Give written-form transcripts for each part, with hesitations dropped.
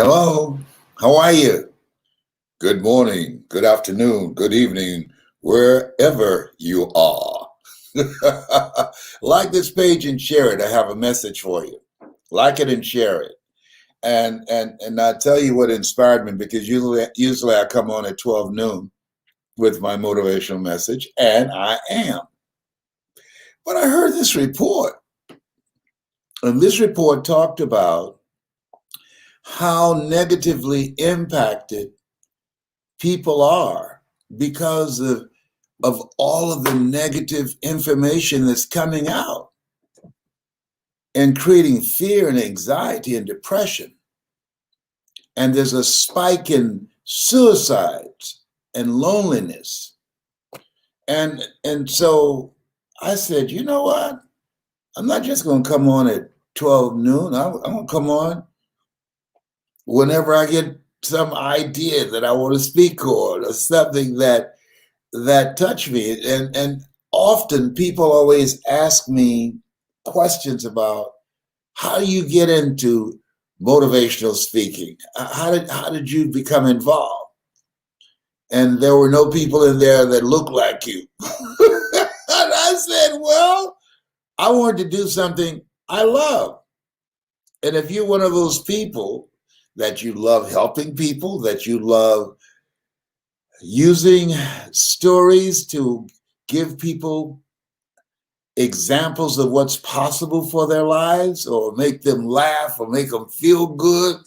Hello, how are you? Good morning, good afternoon, good evening, wherever you are. Like this page and share it. I have a message for you. Like it and share it. And I tell you what inspired me because usually I come on at 12 noon with my motivational message, and I am. But I heard this report, and this report talked about how negatively impacted people are because of all of the negative information that's coming out and creating fear and anxiety and depression. And there's a spike in suicides and loneliness. And so I said, you know what? I'm not just going to come on at 12 noon. I'm going to come on whenever I get some idea that I want to speak on or something that touch me. And often people always ask me questions about how do you get into motivational speaking? How did you become involved? And there were no people in there that looked like you. And I said, well, I wanted to do something I love. And if you're one of those people that you love helping people, that you love using stories to give people examples of what's possible for their lives or make them laugh or make them feel good.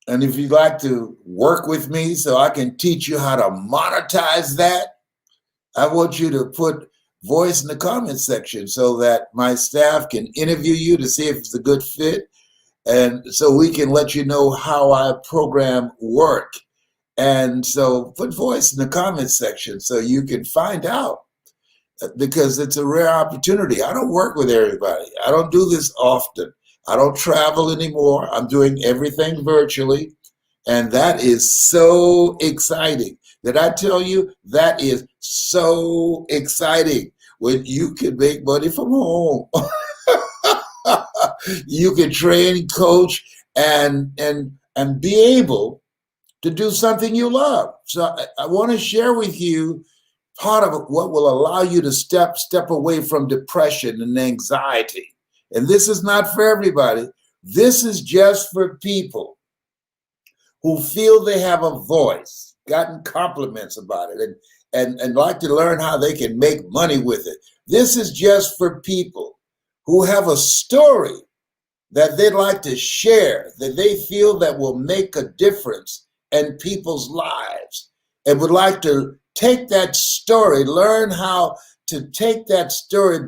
And if you'd like to work with me so I can teach you how to monetize that, I want you to put voice in the comment section so that my staff can interview you to see if it's a good fit. And so we can let you know how our program work. And so put voice in the comment section so you can find out, because it's a rare opportunity. I don't work with everybody. I don't do this often. I don't travel anymore. I'm doing everything virtually. And that is so exciting. Did I tell you that is so exciting when you can make money from home? You can train, coach, and be able to do something you love. So I want to share with you part of what will allow you to step away from depression and anxiety. And this is not for everybody. This is just for people who feel they have a voice, gotten compliments about it, and like to learn how they can make money with it. This is just for people who have a story that they'd like to share, that they feel that will make a difference in people's lives, and would like to take that story, learn how to take that story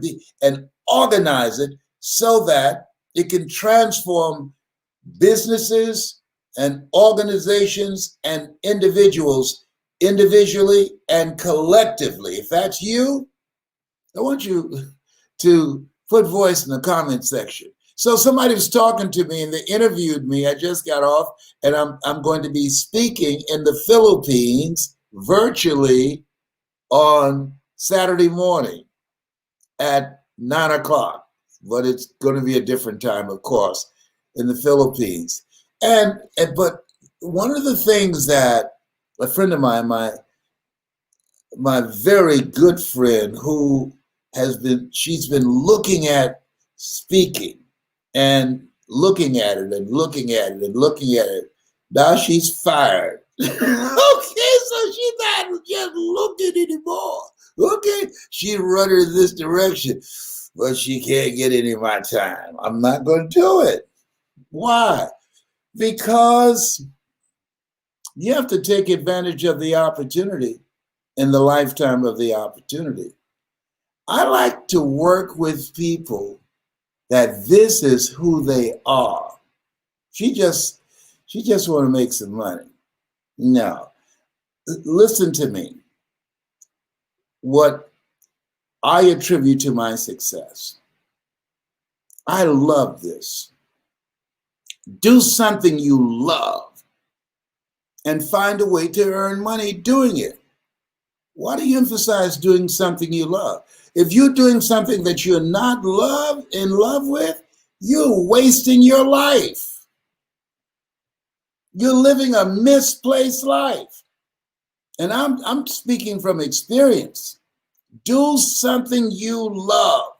and organize it so that it can transform businesses and organizations and individuals individually and collectively. If that's you, I want you to put voice in the comment section. So somebody was talking to me and they interviewed me. I just got off, and I'm going to be speaking in the Philippines virtually on Saturday morning at 9 o'clock. But it's going to be a different time, of course, in the Philippines. But one of the things that a friend of mine, my very good friend, who she's been looking at speaking and looking at it and looking at it and looking at it. Now she's fired. Okay, so she's not just looking anymore. Okay, she run her this direction, but she can't get any of my time. I'm not going to do it. Why? Because you have to take advantage of the opportunity in the lifetime of the opportunity. I like to work with people that this is who they are. She just want to make some money. No, listen to me. What I attribute to my success. I love this. Do something you love and find a way to earn money doing it. Why do you emphasize doing something you love? If you're doing something that you're not in love with, you're wasting your life. You're living a misplaced life. And I'm speaking from experience. Do something you love.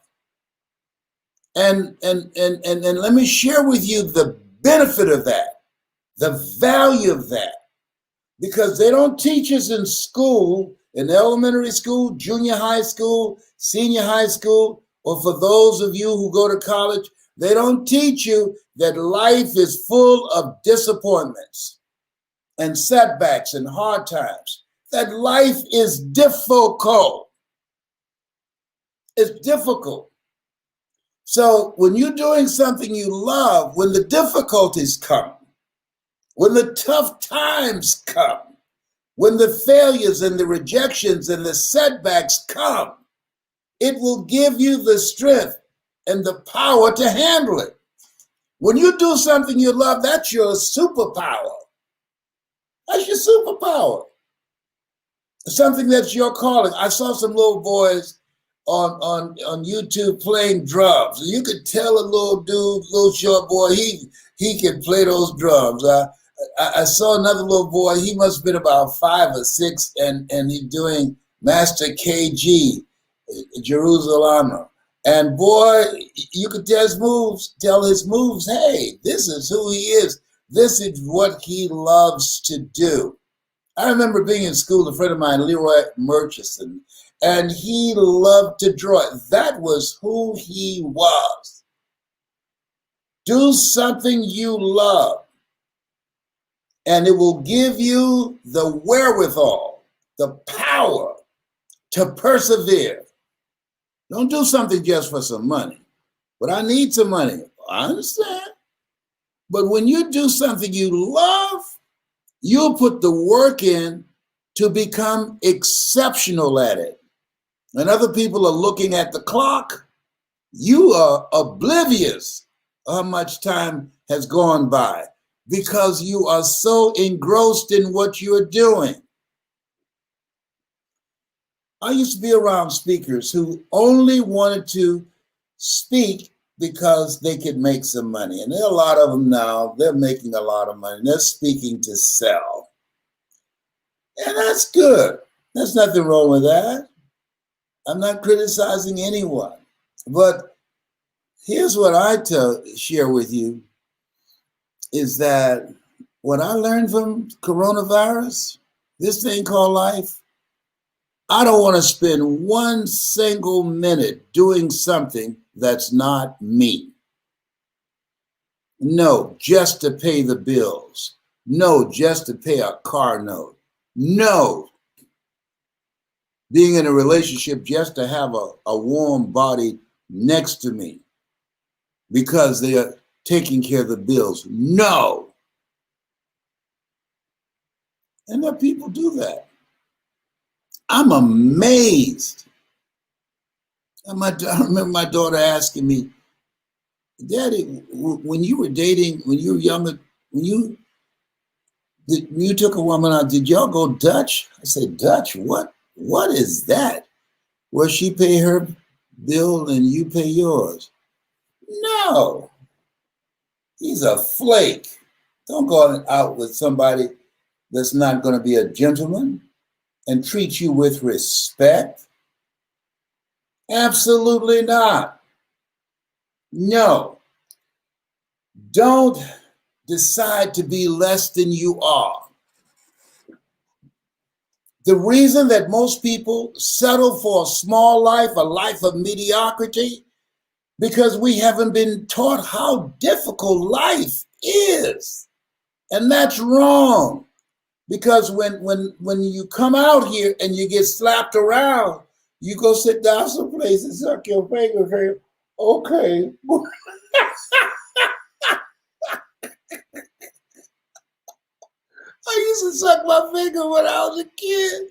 And let me share with you the benefit of that, the value of that. Because they don't teach us in school, in elementary school, junior high school, senior high school, or for those of you who go to college, they don't teach you that life is full of disappointments and setbacks and hard times, that life is difficult. It's difficult. So when you're doing something you love, when the difficulties come, when the tough times come, when the failures and the rejections and the setbacks come, it will give you the strength and the power to handle it. When you do something you love, that's your superpower. That's your superpower. Something that's your calling. I saw some little boys on YouTube playing drums. You could tell a little dude, little short boy, he can play those drums. I saw another little boy, he must have been about 5 or 6, and he's doing Master KG, Jerusalem. And boy, you could tell his moves, hey, this is who he is. This is what he loves to do. I remember being in school, a friend of mine, Leroy Murchison, and he loved to draw. That was who he was. Do something you love, and it will give you the wherewithal, the power to persevere. Don't do something just for some money. But I need some money. I understand. But when you do something you love, you'll put the work in to become exceptional at it. And other people are looking at the clock. You are oblivious how much time has gone by because you are so engrossed in what you're doing. I used to be around speakers who only wanted to speak because they could make some money. And there are a lot of them now, they're making a lot of money. They're speaking to sell. And that's good. There's nothing wrong with that. I'm not criticizing anyone. But here's what I share with you is that what I learned from coronavirus, this thing called life, I don't want to spend one single minute doing something that's not me. No, just to pay the bills. No, just to pay a car note. No, being in a relationship just to have a warm body next to me because they are taking care of the bills. No. And there people do that. I'm amazed. And I remember my daughter asking me, Daddy, when you were dating, when you were younger, when you took a woman out, did y'all go Dutch? I said, Dutch? What? What is that? Well, she pay her bill and you pay yours. No. He's a flake. Don't go out with somebody that's not going to be a gentleman and treat you with respect. Absolutely not. No. Don't decide to be less than you are. The reason that most people settle for a small life, a life of mediocrity, because we haven't been taught how difficult life is. And that's wrong. Because when you come out here and you get slapped around, you go sit down someplace and suck your finger and say, okay. I used to suck my finger when I was a kid.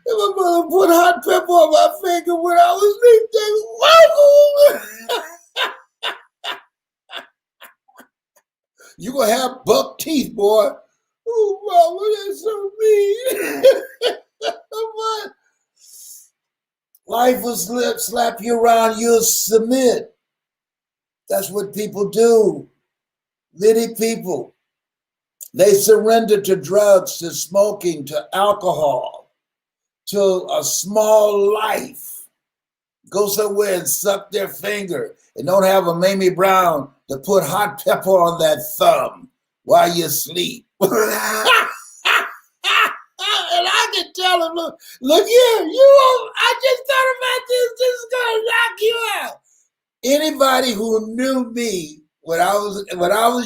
And my mother put hot pepper on my finger when I was sleeping. You gonna have buck teeth, boy. Oh, mama, that's so mean. Life will slap you around, you'll submit. That's what people do. Litty people. They surrender to drugs, to smoking, to alcohol, to a small life. Go somewhere and suck their finger and don't have a Mamie Brown to put hot pepper on that thumb while you sleep. And I can tell them, look here, I just thought about this. This is gonna knock you out. Anybody who knew me when I was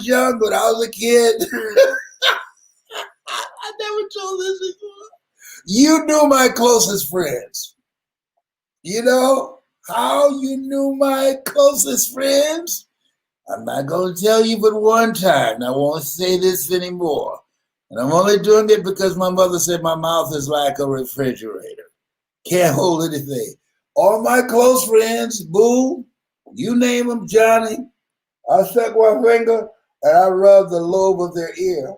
young, when I was a kid, I never told this before. You knew my closest friends. You know how you knew my closest friends? I'm not going to tell you but one time, and I won't say this anymore. And I'm only doing it because my mother said my mouth is like a refrigerator. Can't hold anything. All my close friends, Boo, you name them, Johnny, I stuck my finger and I rubbed the lobe of their ear.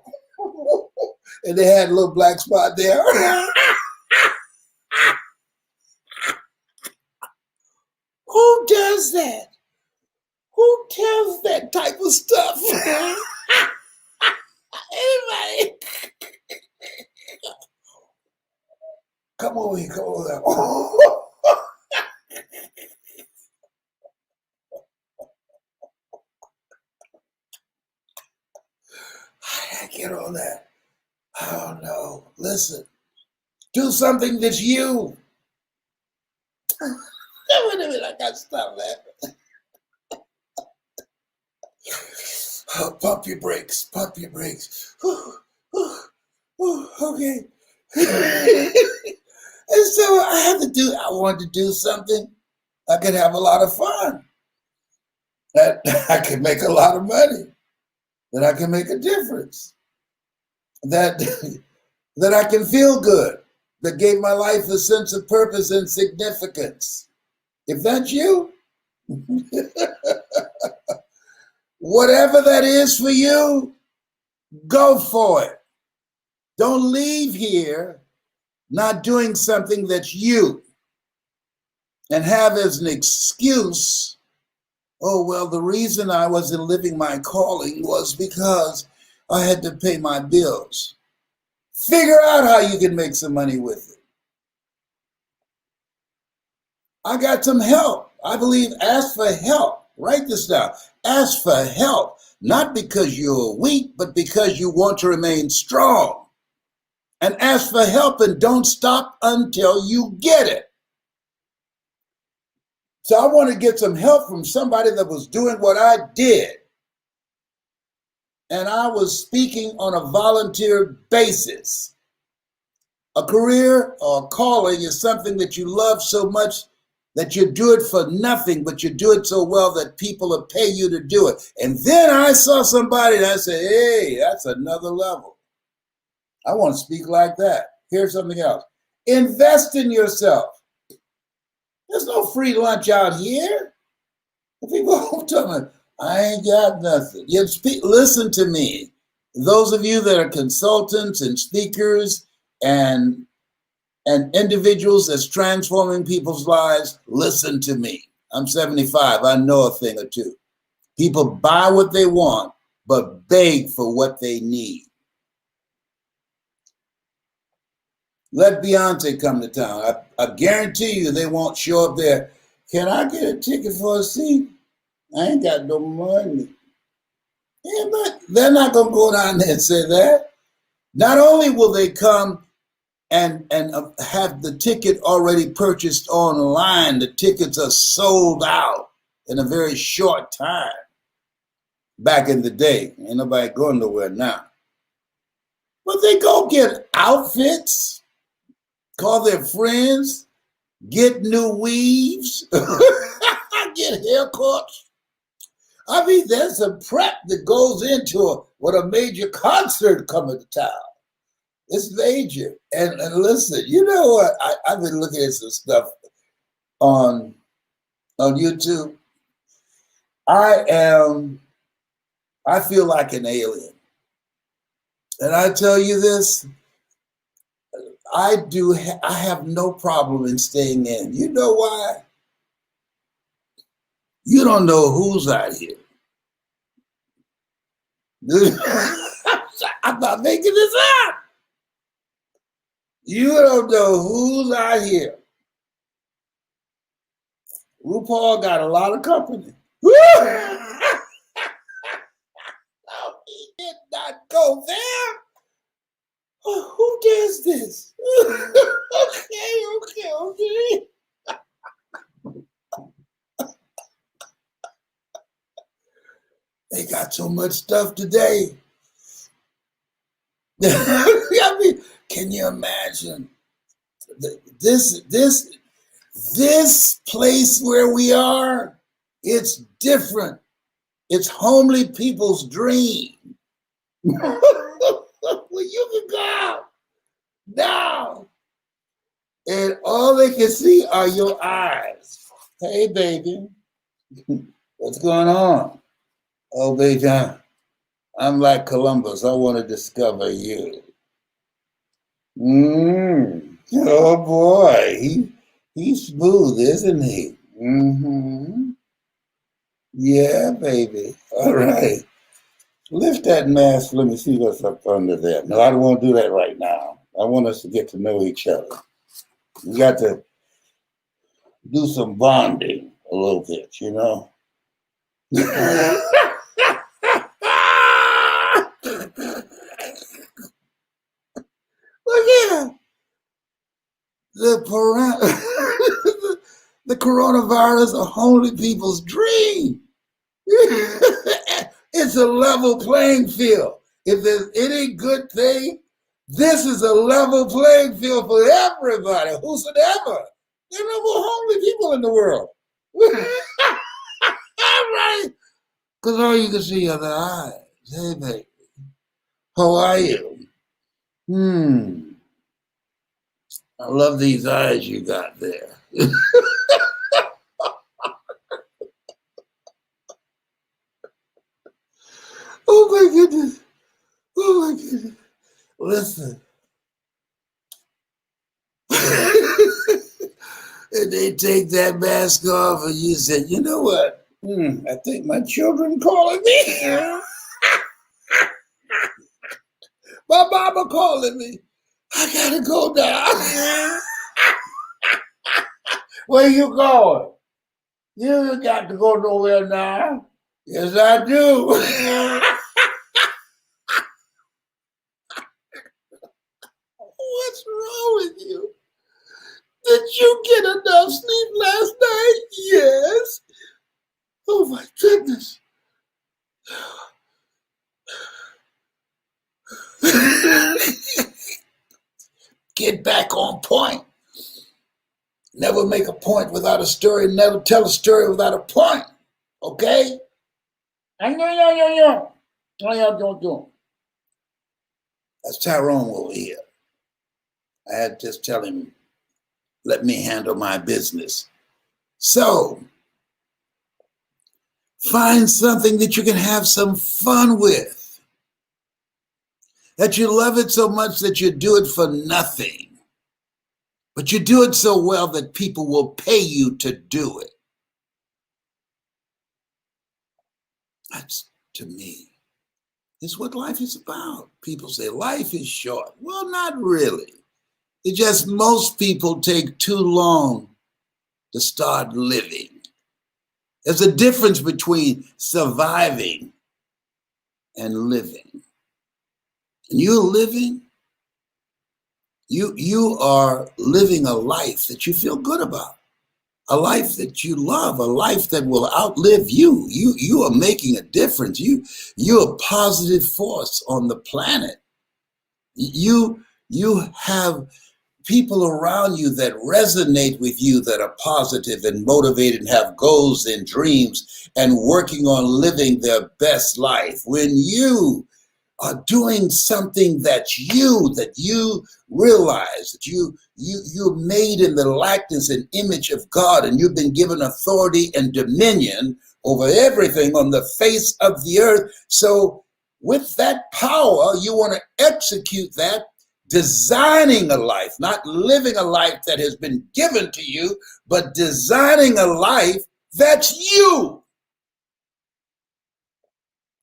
And they had a little black spot there. Who does that? Who tells that type of stuff? Anybody? Come over here, come over there. How did I get on that? I don't know. Listen, do something that's you. Wait a minute, I got to stop that. Pump your brakes, pump your brakes. Okay. And so I wanted to do something I could have a lot of fun, that I could make a lot of money, that I can make a difference, that I can feel good, that gave my life a sense of purpose and significance. If that's you, whatever that is for you, go for it. Don't leave here not doing something that's you and have as an excuse, oh, well, the reason I wasn't living my calling was because I had to pay my bills. Figure out how you can make some money with it. I got some help. I believe ask for help. Write this down. Ask for help, not because you're weak, but because you want to remain strong. And ask for help and don't stop until you get it. So I want to get some help from somebody that was doing what I did. And I was speaking on a volunteer basis. A career or a calling is something that you love so much that you do it for nothing, but you do it so well that people will pay you to do it. And then I saw somebody and I said, hey, that's another level. I want to speak like that. Here's something else. Invest in yourself. There's no free lunch out here. People tell me, I ain't got nothing. Listen to me. Those of you that are consultants and speakers and individuals that's transforming people's lives, listen to me. I'm 75. I know a thing or two. People buy what they want, but beg for what they need. Let Beyonce come to town. I guarantee you they won't show up there. Can I get a ticket for a seat? I ain't got no money. Yeah, but they're not going to go down there and say that. Not only will they come and have the ticket already purchased online, the tickets are sold out in a very short time. Back in the day, ain't nobody going nowhere now. But they go get outfits, call their friends, get new weaves, get haircuts. I mean, there's a prep that goes into what a major concert coming to town. It's major. And listen, you know what? I've been looking at some stuff on YouTube. I feel like an alien. And I tell you this, I have no problem in staying in. You know why? You don't know who's out here. I I'm not making this up. You don't know who's out here. RuPaul got a lot of company. No, he did not go there. Oh, who does this? Okay. They got so much stuff today. I mean, can you imagine this place where we are? It's different. It's homely people's dream. Well, you can go out now, and all they can see are your eyes. Hey, baby, what's going on? Oh, baby, I'm like Columbus. I want to discover you. Oh boy, he's smooth, isn't he? Mm-hmm. Yeah, baby. All right. Lift that mask. Let me see what's up under there. No, I don't want to do that right now. I want us to get to know each other. We got to do some bonding a little bit, you know? Look at the coronavirus, a homely people's dream. It's a level playing field. If there's any good thing, this is a level playing field for everybody, whosoever. There are no more homely people in the world. Right? Because all you can see are the eyes. Hey, baby. How are you? I love these eyes you got there. Oh my goodness. Oh my goodness. Listen. And they take that mask off and you say, you know what? I think my children calling me. My mama calling me. I gotta go now. Where you going? You ain't got to go nowhere now. Yes, I do. What's wrong with you? Did you get enough sleep last night? Yes. Oh my goodness. Get back on point. Never make a point without a story. Never tell a story without a point. Okay? That's Tyrone over here. I had to just tell him, let me handle my business. So, find something that you can have some fun with. That you love it so much that you do it for nothing. But you do it so well that people will pay you to do it. That's, to me, is what life is about. People say life is short. Well, not really. It's just most people take too long to start living. There's a difference between surviving and living. And you're living, you are living a life that you feel good about, a life that you love, a life that will outlive you. You are making a difference. You're a positive force on the planet. You have people around you that resonate with you, that are positive and motivated and have goals and dreams and working on living their best life. When you are doing something that you realize that you're made in the likeness and image of God, and you've been given authority and dominion over everything on the face of the earth. So with that power, you want to execute that, designing a life, not living a life that has been given to you, but designing a life that's you.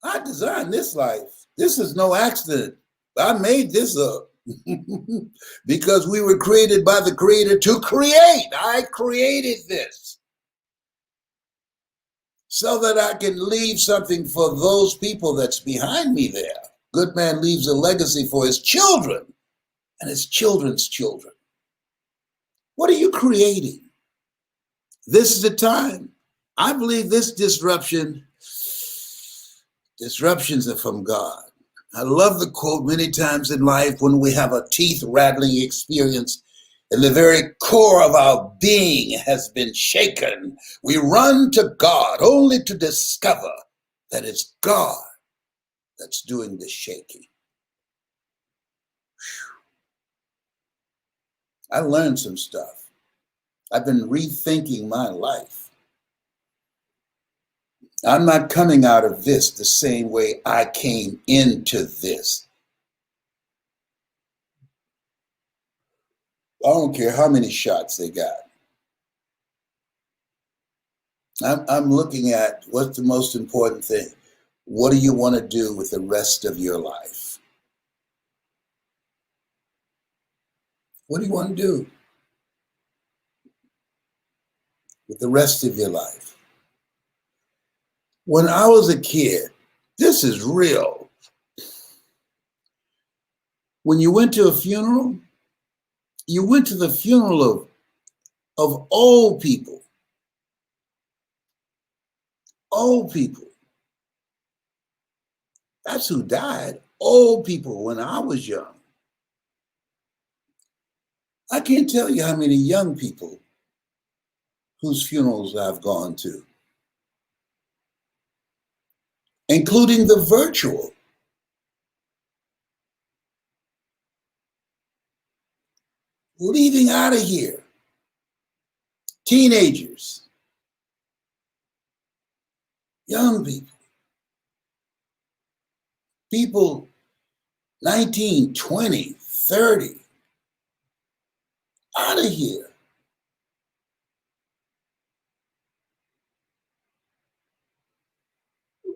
I designed this life. This is no accident. I made this up because we were created by the Creator to create. I created this so that I can leave something for those people that's behind me there. Good man leaves a legacy for his children and his children's children. What are you creating? This is the time. I believe this disruptions are from God. I love the quote many times in life when we have a teeth rattling experience and the very core of our being has been shaken. We run to God only to discover that it's God that's doing the shaking. I learned some stuff. I've been rethinking my life. I'm not coming out of this the same way I came into this. I don't care how many shots they got. I'm looking at what's the most important thing. What do you want to do with the rest of your life? What do you want to do with the rest of your life? When I was a kid, this is real. When you went to a funeral, you went to the funeral of old people. Old people. That's who died. Old people when I was young. I can't tell you how many young people whose funerals I've gone to, including the virtual. Leaving out of here. Teenagers. Young people. People 19, 20, 30. Out of here.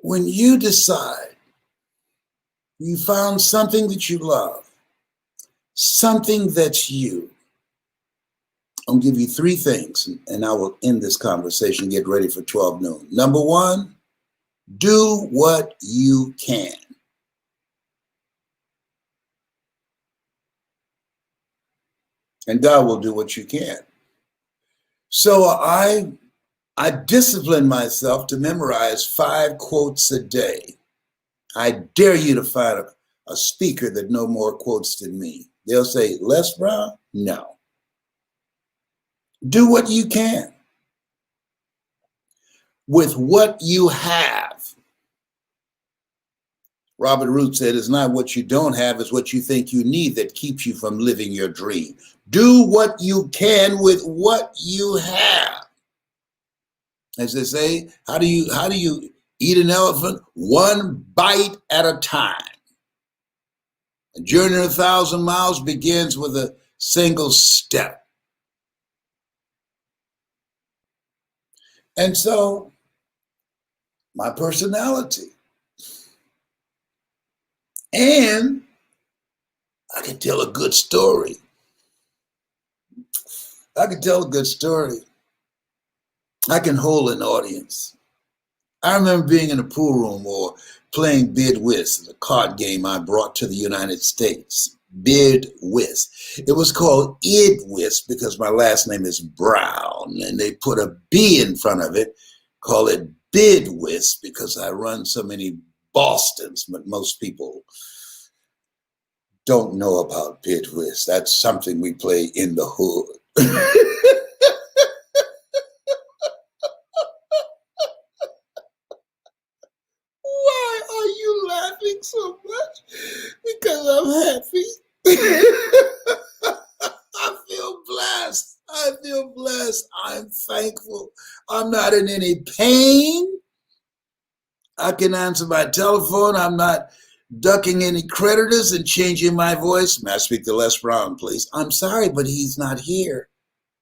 When you decide you found something that you love, something that's you, I'll give you three things and I will end this conversation, get ready for 12 noon. Number one, do what you can. And God will do what you can. So I discipline myself to memorize 5 quotes a day. I dare you to find a speaker that know more quotes than me. They'll say, Les Brown? No. Do what you can with what you have. Robert Root said, it's not what you don't have, it's what you think you need that keeps you from living your dream. Do what you can with what you have. As they say, how do you eat an elephant? One bite at a time. A journey 1,000 miles begins with a single step. And so, my personality. And I can tell a good story. I can tell a good story. I can hold an audience. I remember being in a pool room or playing bid whist, a card game I brought to the United States. Bid whist. It was called Id Whist because my last name is Brown, and they put a B in front of it, call it Bid Whist because I run so many Bostons, but most people don't know about bid whist. That's something we play in the hood. Why are you laughing so much? Because I'm happy. I feel blessed. I feel blessed. I'm thankful. I'm not in any pain. I can answer my telephone. I'm not ducking any creditors and changing my voice. May I speak to Les Brown, please? I'm sorry, but he's not here.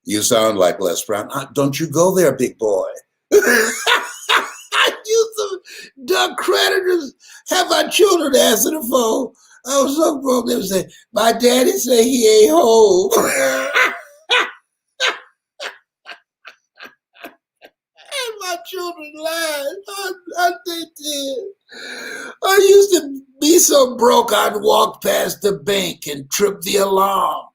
You sound like Les Brown. Don't you go there, big boy. I used to duck creditors, have our children answer the phone. I was so broke. They would say, my daddy say he ain't home. And my children lied. They did. I used to be so broke I'd walk past the bank and trip the alarm.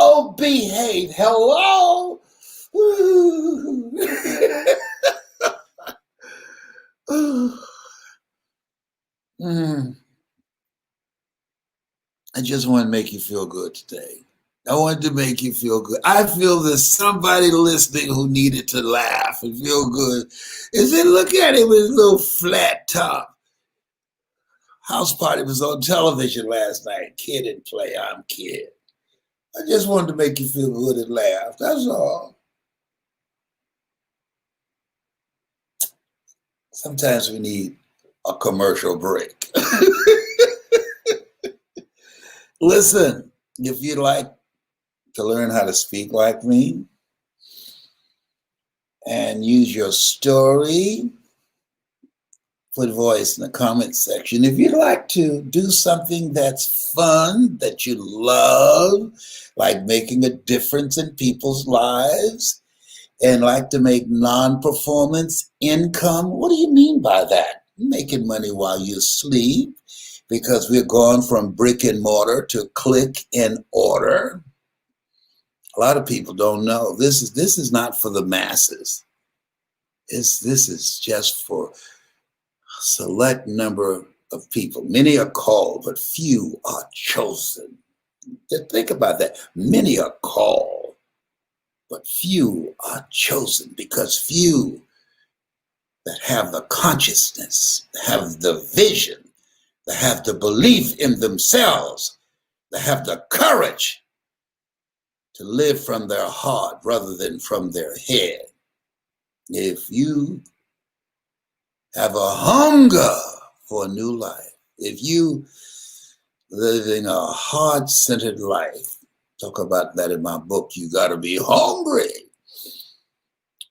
Oh, behave. Hello. I just want to make you feel good today. I wanted to make you feel good. I feel there's somebody listening who needed to laugh and feel good. And then look at him with his little flat top. House Party was on television last night. Kid and play, I'm Kid. I just wanted to make you feel good and laugh. That's all. Sometimes we need a commercial break. Listen, if you'd like to learn how to speak like me and use your story, put voice in the comment section. If you'd like to do something that's fun, that you love, like making a difference in people's lives, and like to make non-performance income, what do you mean by that? Making money while you sleep, because we're going from brick and mortar to click and order. A lot of people don't know. This is not for the masses. This is just for a select number of people. Many are called, but few are chosen. Just think about that. Many are called, but few are chosen, because few that have the consciousness, have the vision, that have the belief in themselves, that have the courage to live from their heart rather than from their head. If you have a hunger for a new life, if you living a heart-centered life, talk about that in my book, You Gotta Be Hungry.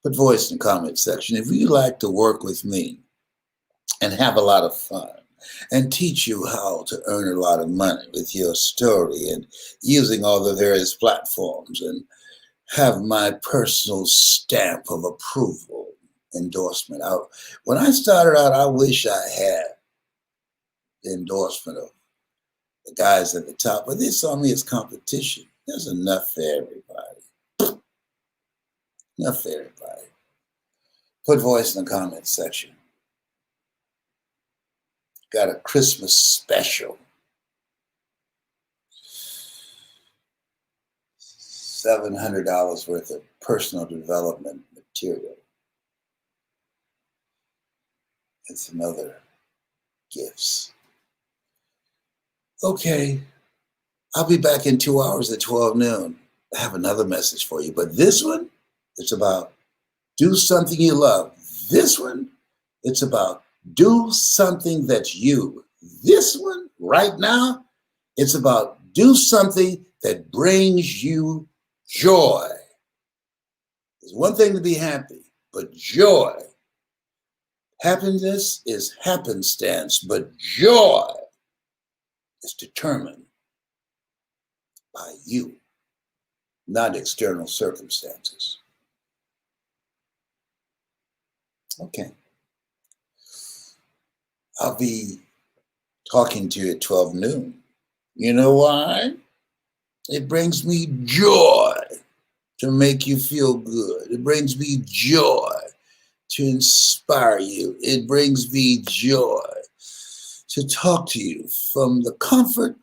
Put voice in the comment section. If you like to work with me and have a lot of fun and teach you how to earn a lot of money with your story and using all the various platforms and have my personal stamp of approval, endorsement. When I started out, I wish I had the endorsement of the guys at the top, but they saw me as competition. There's enough for everybody. Enough for everybody. Put voice in the comment section. Got a Christmas special. $700 worth of personal development material. And some other gifts. Okay, I'll be back in 2 hours at 12 noon. I have another message for you, but this one, it's about do something you love. This one, it's about do something that's you. This one, right now, it's about do something that brings you joy. It's one thing to be happy, but joy. Happiness is happenstance, but joy is determined by you, not external circumstances. Okay. I'll be talking to you at 12 noon. You know why? It brings me joy to make you feel good. It brings me joy to inspire you. It brings me joy to talk to you from the comfort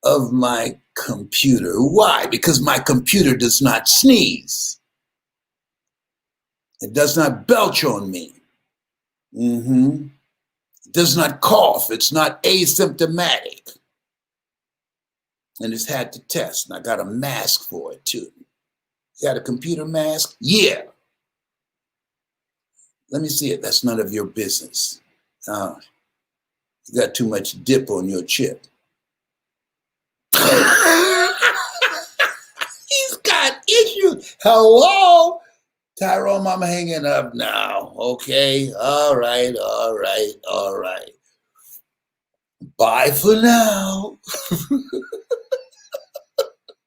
of my computer. Why? Because my computer does not sneeze. It does not belch on me. It does not cough. It's not asymptomatic. And it's had to test. And I got a mask for it too. You got a computer mask? Yeah. Let me see it. That's none of your business. You got too much dip on your chip. Hello? Tyrone, I'm hanging up now. Okay. All right. All right. All right. Bye for now.